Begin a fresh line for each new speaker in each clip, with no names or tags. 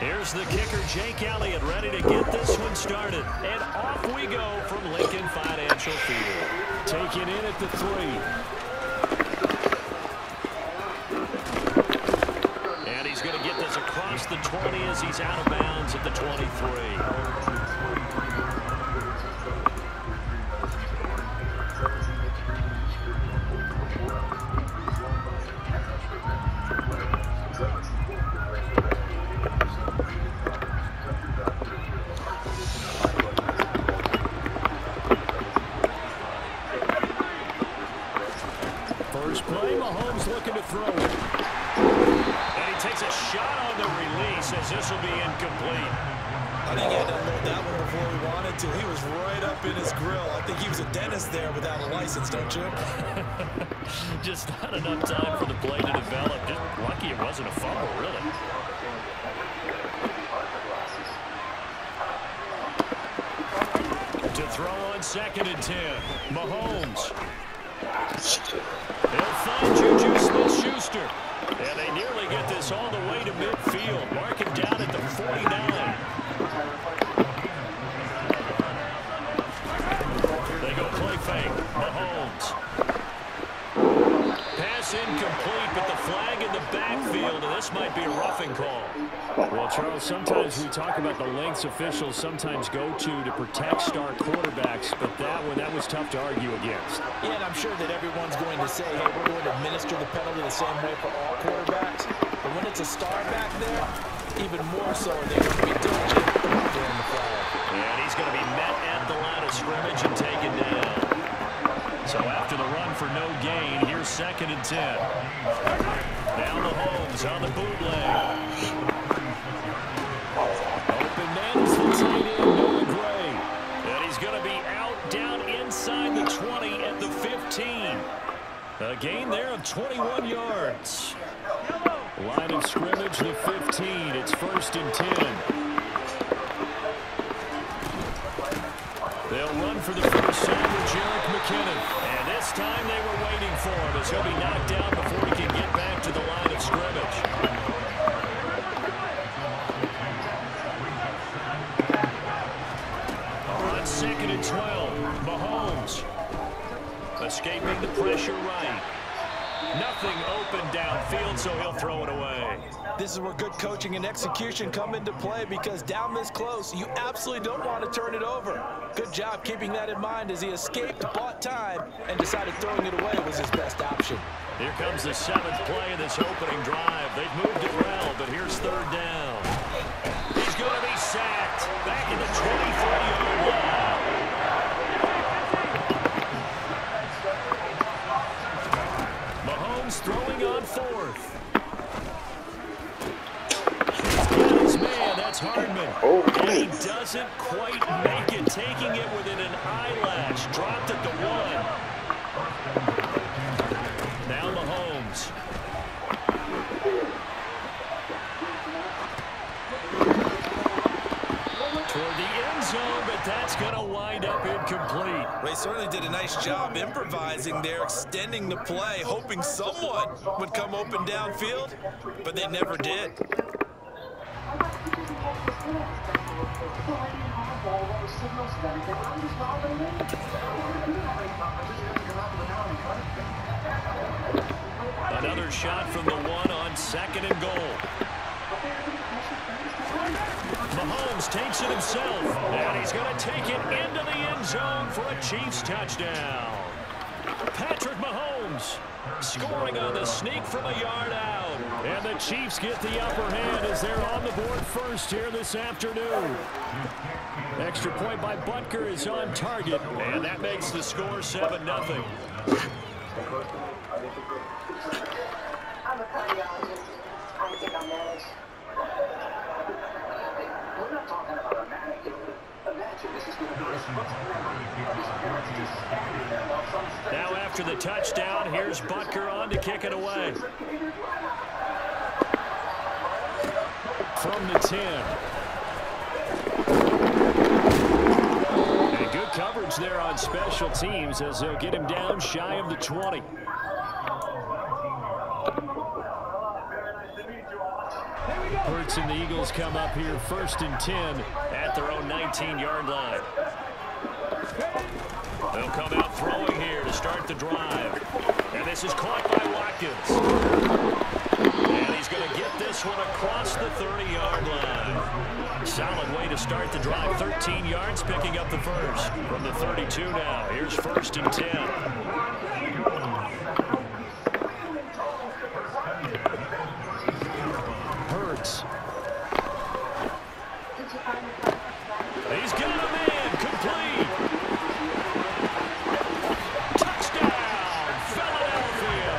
Here's the kicker, Jake Elliott, ready to get this one started. And off we go from Lincoln Financial Field. Taken in at the 3. And he's going to get this across the 20 as he's out of bounds at the 23. First play, Mahomes looking to throw it. And he takes a shot on the release as this will be incomplete.
I think he had to unload that one before he wanted to. He was right up in his grill. I think he was a dentist there without a license, don't you?
Just not enough time for the play to develop. Just lucky it wasn't a fumble, really. To throw on 2nd and 10. Mahomes. They'll find Juju Smith-Schuster. And they nearly get this all the way to midfield. Mark him down at the 49. They go play fake. Mahomes. Pass incomplete, but the flag in the backfield, and this might be a roughing call. Well, Charles, sometimes we talk about the lengths officials sometimes go to protect star quarterbacks, but that was tough to argue against.
Yeah, and I'm sure that everyone's going to say, hey, we're going to administer the penalty the same way for all quarterbacks. But when it's a star back there, even more so they're going to be diligent during the flag.
And he's going to be met at the line of scrimmage and taken down. So after the run for no gain, here's 2nd and 10. Now Mahomes on the bootleg. Open man is the tight end, Noah Gray. And he's going to be out down inside the 20 at the 15. A gain there of 21 yards. Line of scrimmage, the 15. It's 1st and 10. They'll run for the first time with Jerick McKinnon. And this time they were waiting for him as he'll be knocked down before he can get back to the line of scrimmage. On 2nd and 12, Mahomes escaping the pressure right. Nothing open downfield, so he'll throw it away.
This is where good coaching and execution come into play, because down this close, you absolutely don't want to turn it over. Good job keeping that in mind as he escaped, bought time, and decided throwing it away was his best option.
Here comes the 7th play of this opening drive. They've moved it well, but here's 3rd down. He's going to be sacked back in the 24-yard line. Mahomes throwing on 4th. Man, that's Hardman. And he doesn't quite make it, taking it within an eyelash. Dropped at the 1. Now Mahomes. Toward the end zone, but that's going to wind up incomplete.
Well, he certainly did a nice job improvising there, extending the play, hoping someone would come open downfield, but they never did.
Another shot from the 1 on 2nd and goal. Mahomes takes it himself, and he's going to take it into the end zone for a Chiefs touchdown. Patrick Mahomes scoring on the sneak from a yard out. And the Chiefs get the upper hand as they're on the board first here this afternoon. Extra point by Butker is on target, and that makes the score 7-0. Now after the touchdown, here's Butker on to kick it away. From the 10. And good coverage there on special teams as they'll get him down shy of the 20. Hurts and the Eagles come up here 1st and 10 at their own 19-yard line. They'll come out throwing here to start the drive. And this is caught by Watkins. And he's going to get this one across the 30-yard line. Solid way to start the drive. 13 yards, picking up the first. From the 32 now. Here's 1st and 10. Hurts. He's got a man. Complete. Touchdown, Philadelphia.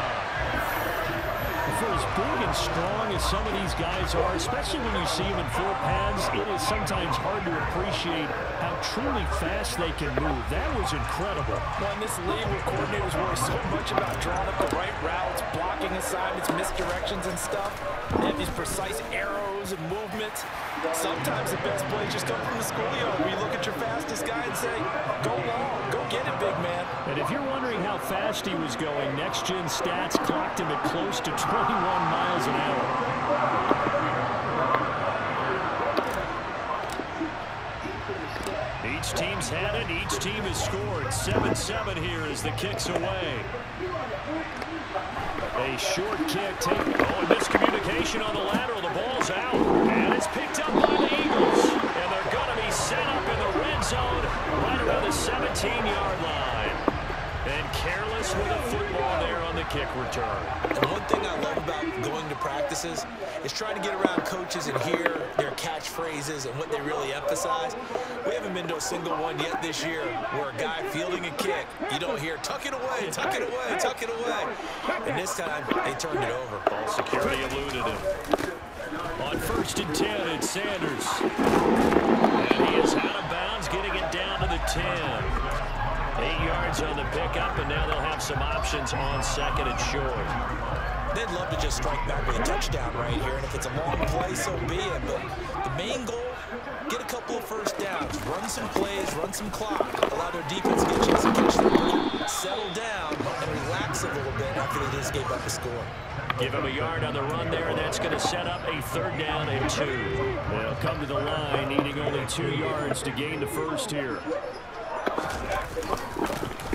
For as big and strong as some of these guys are, especially when you see them in full pads, it is sometimes hard to appreciate how truly fast they can move. That was incredible.
Well, in this league where coordinators worry so much about drawing up the right routes, blocking assignments, misdirections and stuff, they have these precise arrows and movements. Sometimes the best plays just come from the schoolyard where you look at your fastest guy and say, go long, go get it, big man.
And if you're wondering how fast he was going, next-gen stats clocked him at close to 21 miles an hour. Each team's had it. Each team has scored. 7-7 here as the kick's away. A short kick. And miscommunication on the lateral. The ball's out. And it's picked up by the Eagles. And they're going to be set up in the red zone right around the 17-yard line. And careless with a football there on the kick return.
And one thing I love about going to practices is trying to get around coaches and hear their catchphrases and what they really emphasize. We haven't been to a single one yet this year where a guy fielding a kick, you don't hear, tuck it away, tuck it away, tuck it away. And this time, they turned it over.
Ball security eluded him. On 1st and 10, it's Sanders. And he is out of bounds, getting it down to the 10. 8 yards on the pickup, and now they'll have some options on 2nd and short.
They'd love to just strike back with a touchdown right here, and if it's a long play, so be it. But the main goal, get a couple of first downs, run some plays, run some clock, allow their defense to get a chance to catch the ball, settle down, and relax a little bit after they just gave up a score.
Give him a yard on the run there, and that's going to set up a 3rd down and 2. They'll come to the line, needing only 2 yards to gain the first here.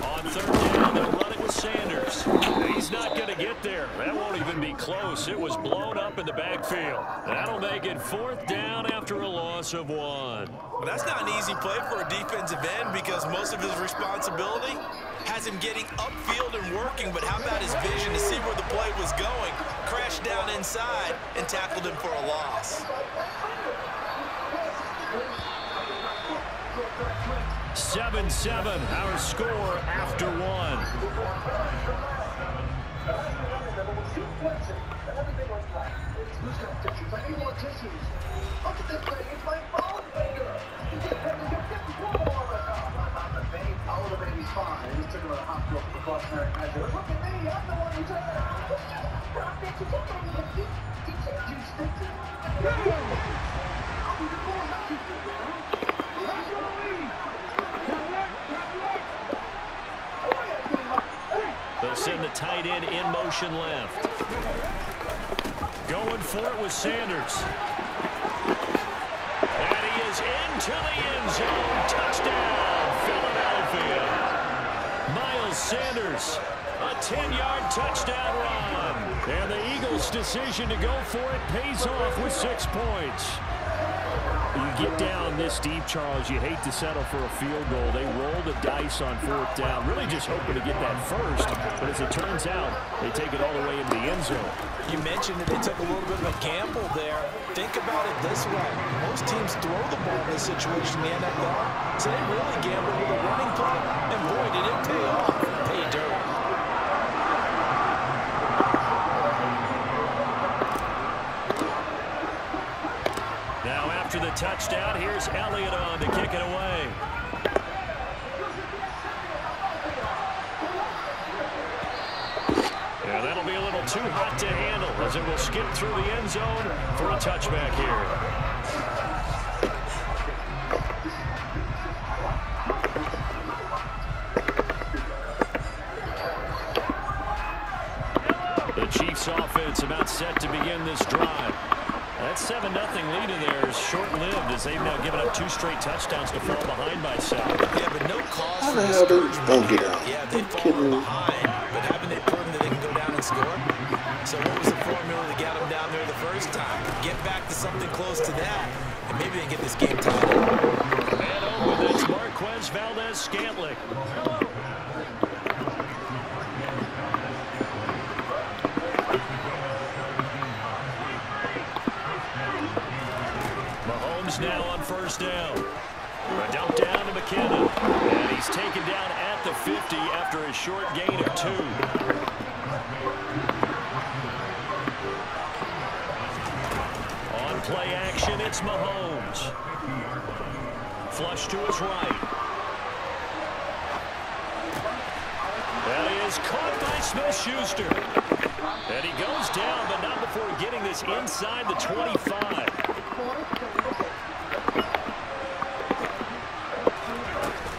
On 3rd down, they'll run it with Sanders. He's not going to get there. That won't even be close. It was blown up in the backfield. That'll make it 4th down after a loss of 1.
Well, that's not an easy play for a defensive end because most of his responsibility has him getting upfield and working, but how about his vision to see where the play was going, crashed down inside, and tackled him for a loss.
7-7, our score after 1. They'll send the tight end in motion left. Going for it with Sanders. And he is into the end zone. Touchdown, Philadelphia. Miles Sanders, a 10-yard touchdown run. And the Eagles' decision to go for it pays off with 6 points. You get down this deep, Charles, you hate to settle for a field goal. They roll the dice on 4th down, really just hoping to get that first. But as it turns out, they take it all the way into the end zone.
You mentioned that they took a little bit of a gamble there. Think about it this way. Most teams throw the ball in this situation in the NFL. So they really gambled with a running play. And boy, did it pay off. Pay dirt.
After the touchdown, here's Elliott on to kick it away. Yeah, that'll be a little too hot to handle as it will skip through the end zone for a touchback here. The Chiefs offense about set to begin this drive. That 7-0 lead in there is short-lived as they've now given up 2 straight touchdowns to fall behind by 7.
Yeah, but no cause for discouragement. Yeah, they've fallen behind, but haven't they proven that they can go down and score? So what was the formula that got them down there the first time? Get back to something close to that, and maybe they get this game tied up.
And over, that's Marquez Valdez-Scantling. Now on first down. A dump down to McKinnon. And he's taken down at the 50 after a short gain of 2. On play action, it's Mahomes. Flush to his right. That is caught by Smith-Schuster. And he goes down, but not before getting this inside the 25.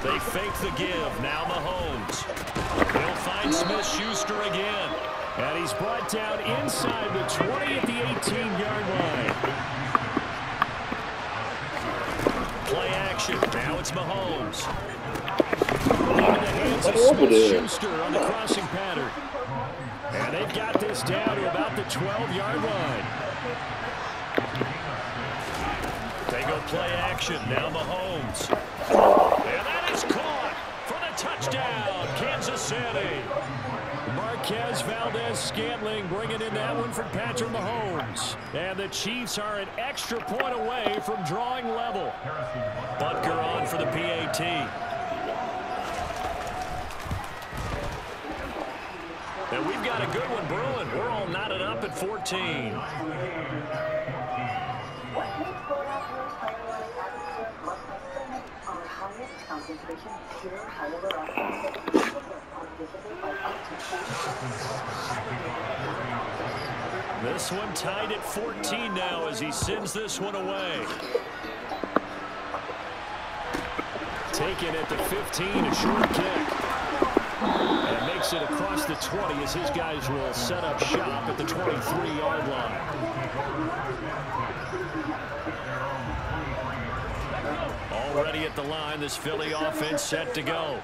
They fake the give. Now Mahomes. He'll find Smith-Schuster again. And he's brought down inside the 20 at the 18-yard line. Play action. Now it's Mahomes. In the hands of Smith-Schuster on the crossing pattern. And they've got this down to about the 12-yard line. They go play action. Now Mahomes. And that is caught for the touchdown, Kansas City. Marquez Valdez-Scantling bringing in that one for Patrick Mahomes. And the Chiefs are an extra point away from drawing level. Butker on for the PAT. And we've got a good one brewing. We're all knotted up at 14. This one tied at 14 now as he sends this one away. Taken at the 15, a short kick. And makes it across the 20 as his guys will set up shop at the 23-yard line. Already at the line, this Philly offense set to go.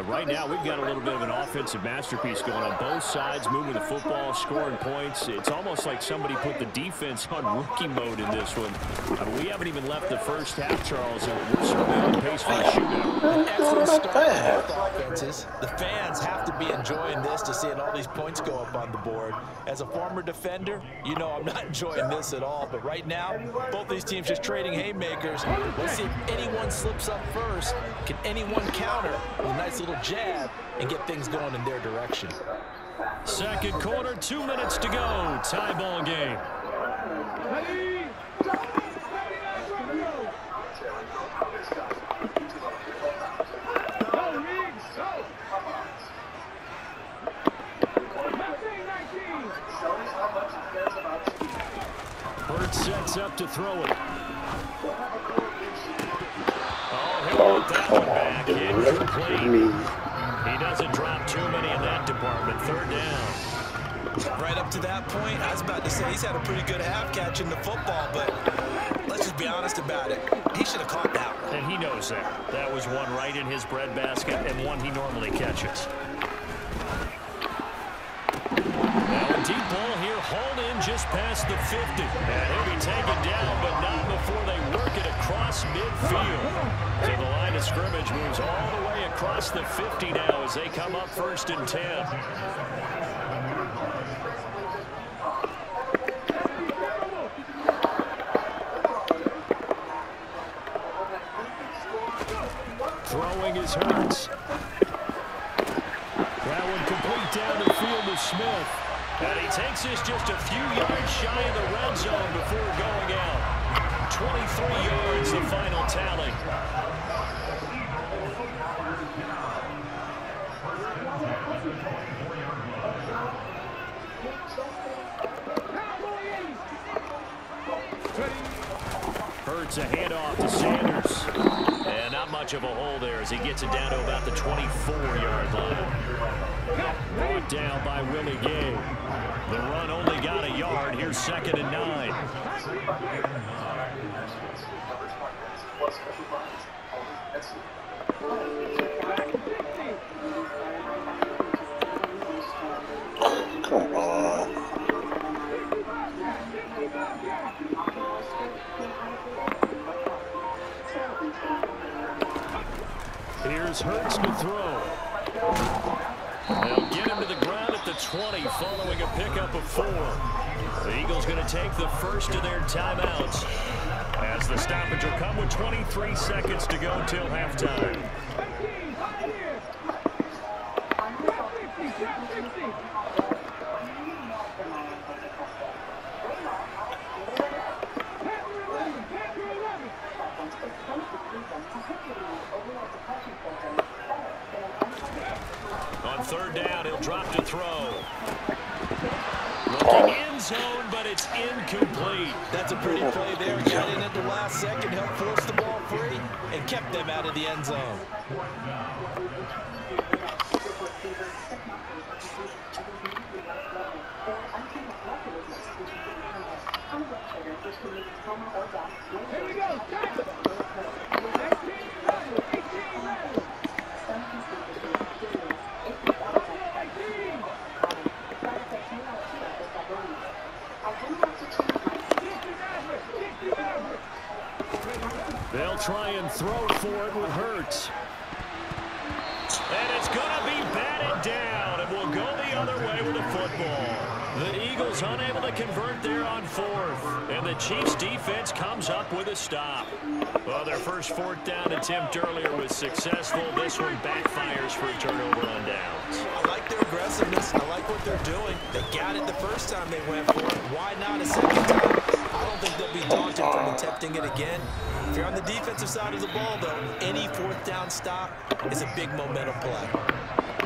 Right now, we've got a little bit of an offensive masterpiece going on both sides, moving the football, scoring points. It's almost like somebody put the defense on rookie mode in this one. I mean, we haven't even left the first half, Charles, and we're certainly on pace for a shootout.
An excellent start for both offenses. The fans have to be enjoying this to seeing all these points go up on the board. As a former defender, you know I'm not enjoying this at all. But right now, both these teams just trading haymakers. Let's see if anyone slips up first. Can anyone counter with a nice little jab and get things going in their direction?
Second quarter, 2 minutes to go. Tie ball game. Hurt sets up to throw it. That one back, incomplete. He doesn't drop too many in that department. Third down.
Right up to that point, I was about to say he's had a pretty good half catching the football, but let's just be honest about it. He should have caught that one.
And he knows that. That was one right in his breadbasket and one he normally catches. Now a deep ball here, hauled in just past the 50. And he'll be taken down, but not before they work it across midfield. So the line of scrimmage moves all the way across the 50 now as they come up 1st and 10. Throwing is Hurts. That one complete down the field to Smith. And he takes this just a few yards shy of the red zone before going out. 23 yards, the final tally. Hurts a handoff to Sanders. And not much of a hole there as he gets it down to about the 24-yard line. Brought down by Willie Gay. The run only got a yard. Here's 2nd and 9. Here's Hurts to throw. They'll get him to the ground at the 20 following a pickup of 4. The Eagles going to take the first of their timeouts as the stoppage will come with 23 seconds to go till halftime. On third down, he'll drop to throw. Looking end zone, but it's incomplete.
That's a pretty play there. Got in at the last second, helped force the ball free, and kept them out of the end zone.
Here we go.
They'll try and throw for it with Hurts. And it's going to be batted down, and we'll go the other way with the football. The Eagles unable to convert there on 4th, and the Chiefs defense comes up with a stop. Well, their first 4th down attempt earlier was successful. This one backfires for a turnover on downs.
I like their aggressiveness. I like what they're doing. They got it the first time they went for it. Why not a second time? I don't think they'll be daunted from attempting it again. If you're on the defensive side of the ball, though, any 4th down stop is a big momentum play.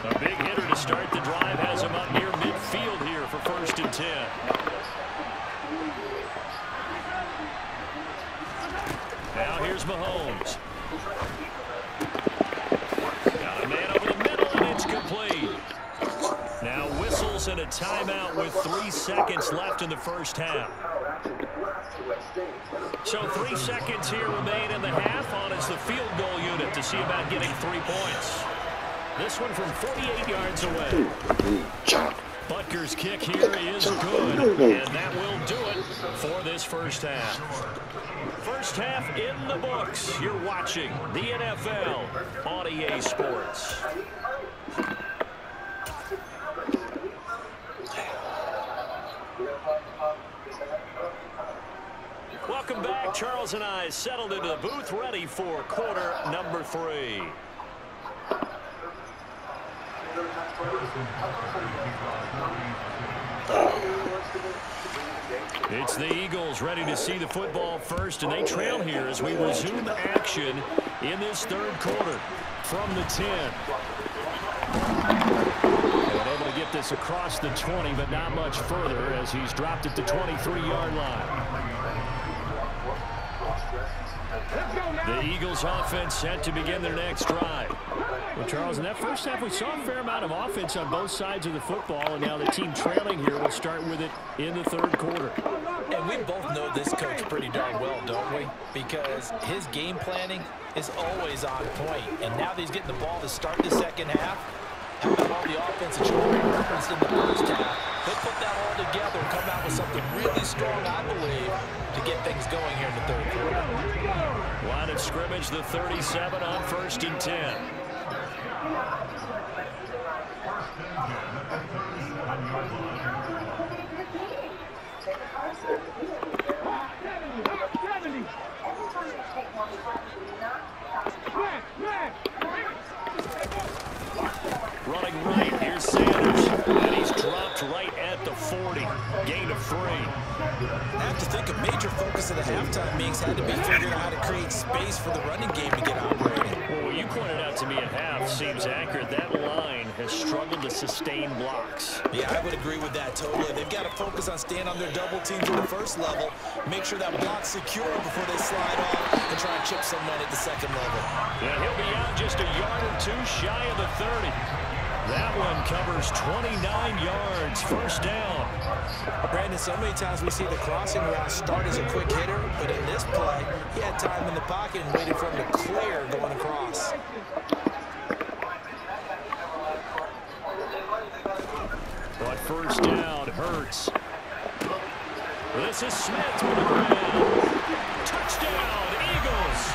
A big hitter to start the drive has him up near midfield here for 1st and 10. Now here's Mahomes. Got a man over the middle, and it's complete. Now whistles and a timeout with 3 seconds left in the first half. So 3 seconds here remain in the half on as the field goal unit to see about getting 3 points. This one from 48 yards away. Butker's kick here is good, and that will do it for this first half. First half in the books. You're watching the NFL on EA Sports. Welcome back. Charles and I settled into the booth, ready for quarter number 3. It's the Eagles ready to see the football first, and they trail here as we resume action in this 3rd quarter from the 10. And able to get this across the 20, but not much further as he's dropped it to 23-yard line. The Eagles offense set to begin their next drive. Well, Charles, in that first half, we saw a fair amount of offense on both sides of the football, and now the team trailing here will start with it in the 3rd quarter.
And we both know this coach pretty darn well, don't we? Because his game planning is always on point. And now that he's getting the ball to start the second half, having all the offense that you referenced in the first half, he'll put that all together and come out with something really strong, I believe, to get things going here in the 3rd quarter.
Line of scrimmage, the 37 on 1st and 10. Running right, here's Sanders, and he's dropped right at the 40. Gain of 3.
I have to think a major focus of the halftime meetings had to be figuring out how to create space for the running game to get operating.
Well, what you pointed out to me at half seems accurate. That line has struggled to sustain blocks.
Yeah, I would agree with that totally. They've got to focus on staying on their double teams at the first level, make sure that block's secure before they slide off and try and chip someone at the second level.
Yeah, he'll be out just a yard or 2 shy of the 30. That one covers 29 yards, first down.
Brandon, so many times we see the crossing route start as a quick hitter, but in this play, he had time in the pocket and waited for him to clear going across.
But first down, Hurts. This is Smith with the ground. Touchdown, Eagles.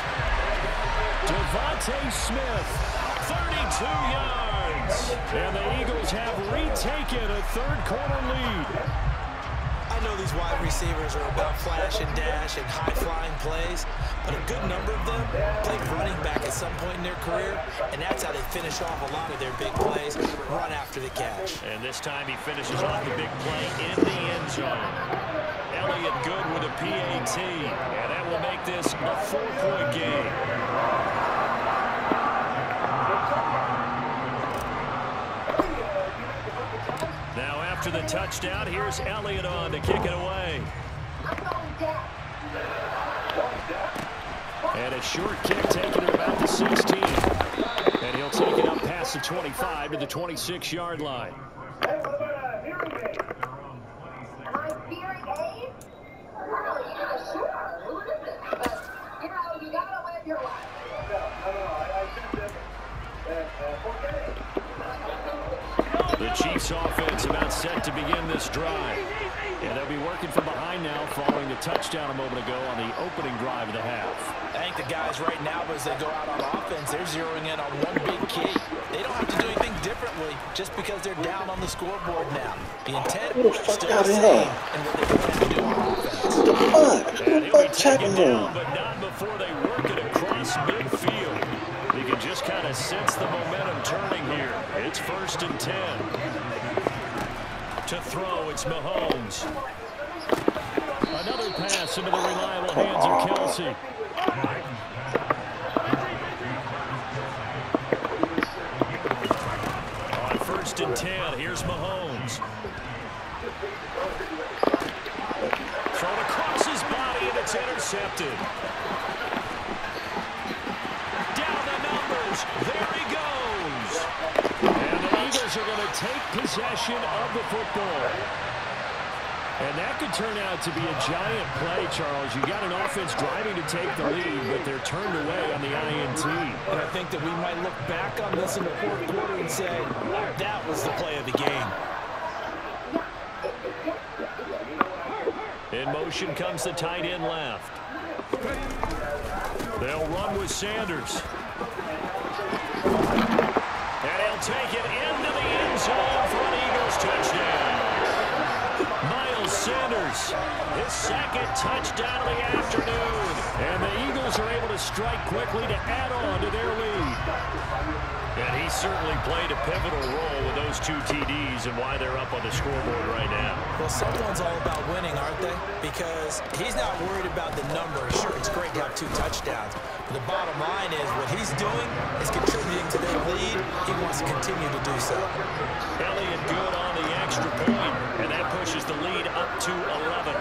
Devontae Smith yards. And the Eagles have retaken a third-quarter lead.
I know these wide receivers are about flash and dash and high-flying plays, but a good number of them played running back at some point in their career, and that's how they finish off a lot of their big plays, run after the catch.
And this time he finishes off the big play in the end zone. Elliott good with a PAT, and that will make this a 4-point game. Now after the touchdown, here's Elliott on to kick it away. And a short kick taken at about the 16. And he'll take it up past the 25 to the 26-yard line. The Chiefs offense about set to begin this drive. And they'll be working from behind now following the touchdown a moment ago on the opening drive of the half.
I think the guys right now, as they go out on offense, they're zeroing in on one big key. They don't have to do anything differently just because they're down on the scoreboard now. The intent is still the same and what they plan to do on offense.
And he'll be taken down, but not before they work it across midfield. You can just kind of sense the momentum turning here. It's 1st and 10. To throw, it's Mahomes. Another pass into the reliable hands of Kelsey. On 1st and 10, here's Mahomes. Thrown across his body, and it's intercepted. There he goes. And the Eagles are going to take possession of the football. And that could turn out to be a giant play, Charles. You got an offense driving to take the lead, but they're turned away on the INT.
And I think that we might look back on this in the 4th quarter and say, that was the play of the game.
In motion comes the tight end left. They'll run with Sanders. And he'll take it into the end zone for an Eagles touchdown. Miles Sanders, his 2nd touchdown of the afternoon. And the Eagles are able to strike quickly to add on to their lead. And he certainly played a pivotal role with those 2 TDs and why they're up on the scoreboard right now.
Well, someone's all about winning, aren't they? Because he's not worried about the numbers. Sure, it's great to have 2 touchdowns. But the bottom line is what he's doing is contributing to their lead. He wants to continue to do so.
Elliott good on the extra point, and that pushes the lead up to 11.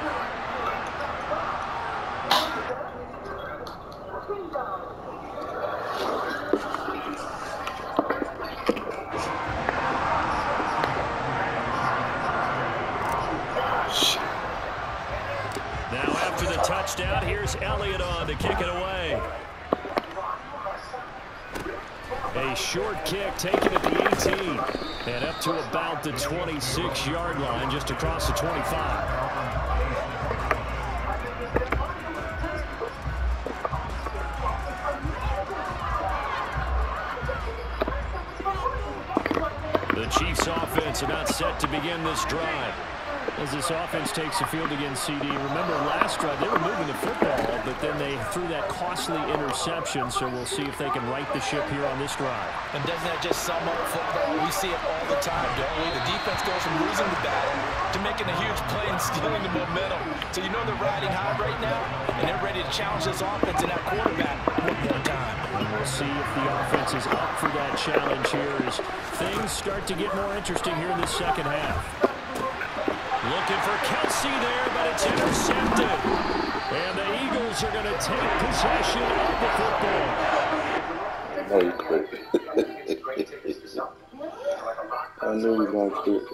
Now after the touchdown, here's Elliott on to kick it away. A short kick taken at the 18 and up to about the 26-yard line, just across the 25. The Chiefs offense about set to begin this drive. As this offense takes the field against CD. Remember last drive they were moving the football, but then they threw that costly interception, so we'll see if they can right the ship here on this drive.
And doesn't that just sum up football? We see it all the time, don't we? The defense goes from losing the battle to making a huge play and stealing the momentum. So you know they're riding high right now, and they're ready to challenge this offense and that quarterback one more time.
And we'll see if the offense is up for that challenge here as things start to get more interesting here in the 2nd half. Looking for Kelsey there, but it's intercepted. And the Eagles are going to take possession of the football.
I knew he was going to do it.